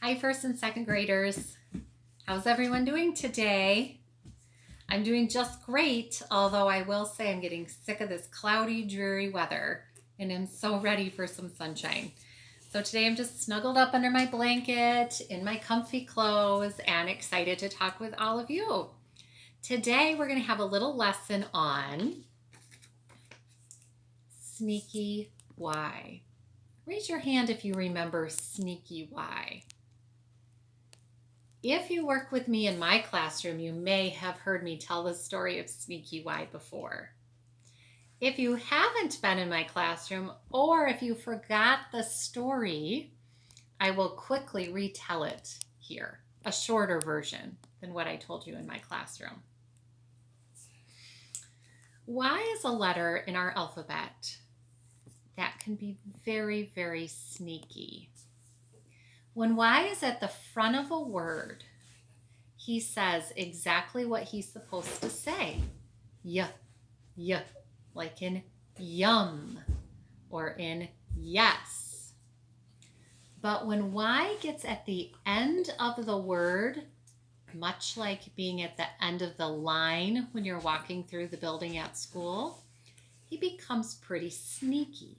Hi, first and second graders. How's everyone doing today? I'm doing just great, although I will say I'm getting sick of this cloudy, dreary weather, and I'm so ready for some sunshine. So today I'm just snuggled up under my blanket in my comfy clothes and excited to talk with all of you. Today we're going to have a little lesson on sneaky Y. Raise your hand if you remember sneaky Y. If you work with me in my classroom, you may have heard me tell the story of Sneaky Y before. If you haven't been in my classroom, or if you forgot the story, I will quickly retell it here, a shorter version than what I told you in my classroom. Y is a letter in our alphabet that can be very, very sneaky. When Y is at the front of a word, he says exactly what he's supposed to say. Y, like in yum or in yes. But when Y gets at the end of the word, much like being at the end of the line when you're walking through the building at school, he becomes pretty sneaky.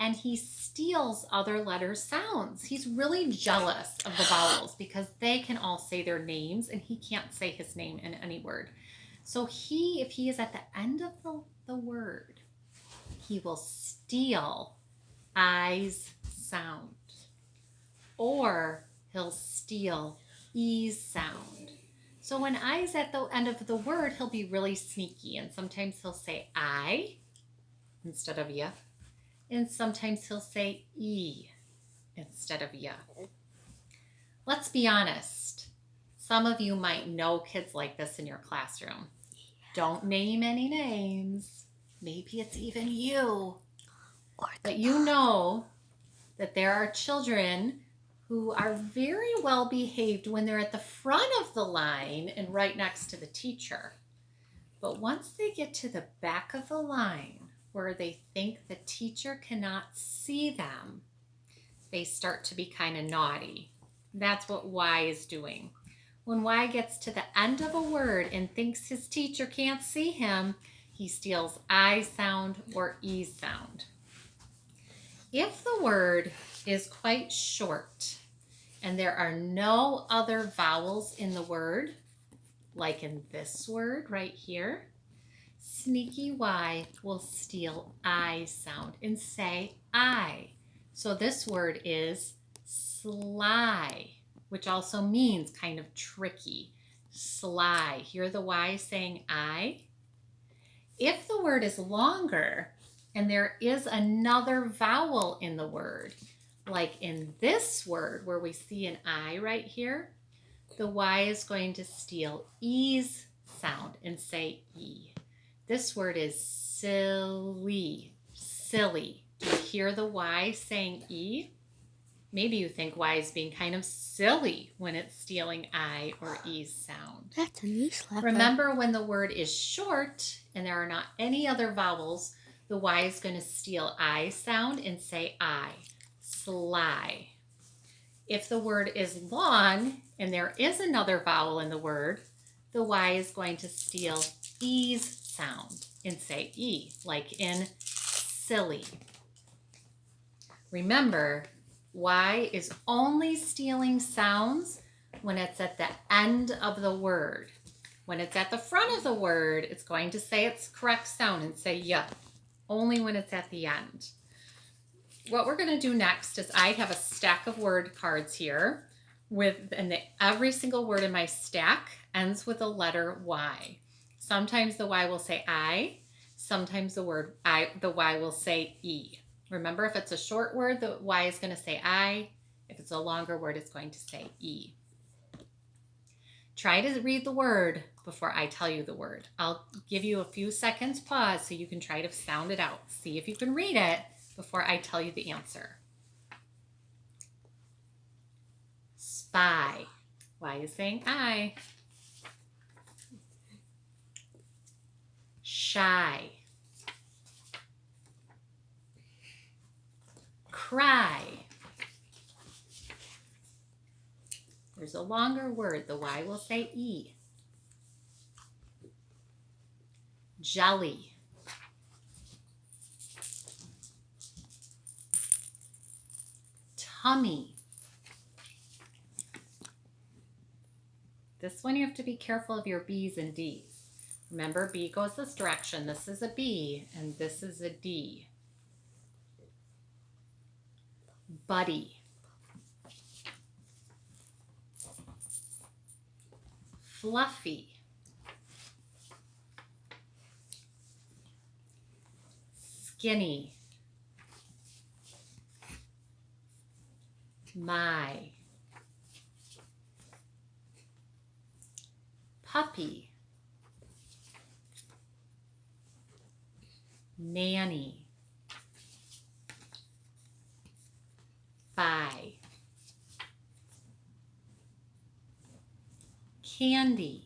And he steals other letter sounds. He's really jealous of the vowels because they can all say their names and he can't say his name in any word. So if he is at the end of the word, he will steal I's sound. Or he'll steal E's sound. So when I's at the end of the word, he'll be really sneaky. And sometimes he'll say I instead of ya. And sometimes he'll say E instead of ya. Let's be honest. Some of you might know kids like this in your classroom. Don't name any names. Maybe it's even you. But you know that there are children who are very well behaved when they're at the front of the line and right next to the teacher. But once they get to the back of the line, where they think the teacher cannot see them, they start to be kind of naughty. That's what Y is doing. When Y gets to the end of a word and thinks his teacher can't see him, he steals I sound or E sound. If the word is quite short and there are no other vowels in the word, like in this word right here, Sneaky Y will steal I sound and say I. So this word is sly, which also means kind of tricky. Sly. Hear the Y saying I? If the word is longer and there is another vowel in the word, like in this word where we see an I right here, the Y is going to steal E's sound and say E. This word is silly, silly. Do you hear the Y saying E? Maybe you think Y is being kind of silly when it's stealing I or E's sound. That's a nice letter. Remember, when the word is short and there are not any other vowels, the Y is going to steal I sound and say I, sly. If the word is long and there is another vowel in the word, the Y is going to steal E's sound and say E, like in silly. Remember, Y is only stealing sounds when it's at the end of the word. When it's at the front of the word, it's going to say its correct sound and say yeah, only when it's at the end. What we're going to do next is I have a stack of word cards here and every single word in my stack ends with a letter Y. Sometimes the Y will say I, sometimes the Y will say E. Remember, if it's a short word, the Y is going to say I. If it's a longer word, it's going to say E. Try to read the word before I tell you the word. I'll give you a few seconds pause so you can try to sound it out. See if you can read it before I tell you the answer. Spy. Y is saying I. Shy. Cry. There's a longer word. The Y will say E. Jelly. Tummy. This one you have to be careful of your B's and D's. Remember, B goes this direction. This is a B, and this is a D. Buddy. Fluffy. Skinny. My. Puppy. Nanny. Bye. Candy.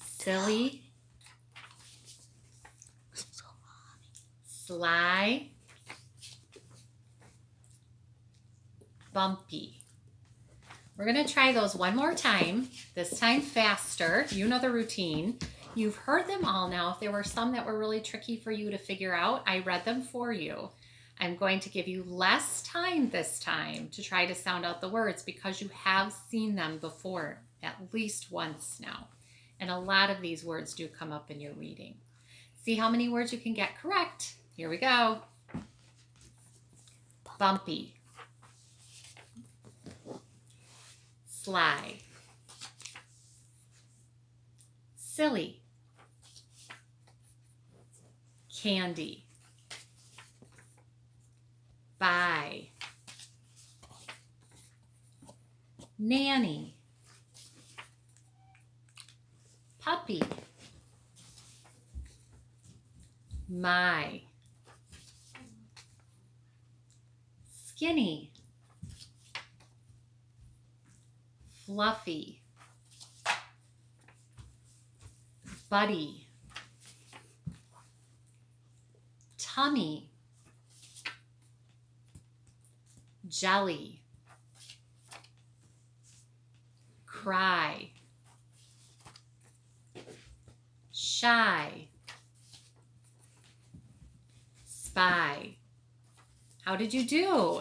Silly. Sly. Bumpy. We're going to try those one more time, this time faster. You know the routine. You've heard them all now. If there were some that were really tricky for you to figure out, I read them for you. I'm going to give you less time this time to try to sound out the words because you have seen them before at least once now. And a lot of these words do come up in your reading. See how many words you can get correct. Here we go. Bumpy. Sly. Silly. Candy. Bye. Nanny. Puppy. My. Skinny. Fluffy. Buddy. Tummy. Jelly. Cry. Shy. Spy. How did you do?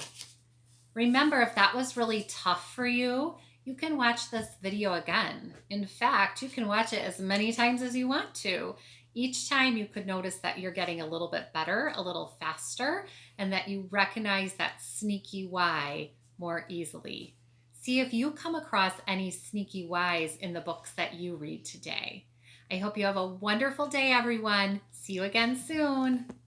Remember, if that was really tough for you, you can watch this video again. In fact, you can watch it as many times as you want to. Each time you could notice that you're getting a little bit better, a little faster, and that you recognize that sneaky Y more easily. See if you come across any sneaky Ys in the books that you read today. I hope you have a wonderful day, everyone. See you again soon.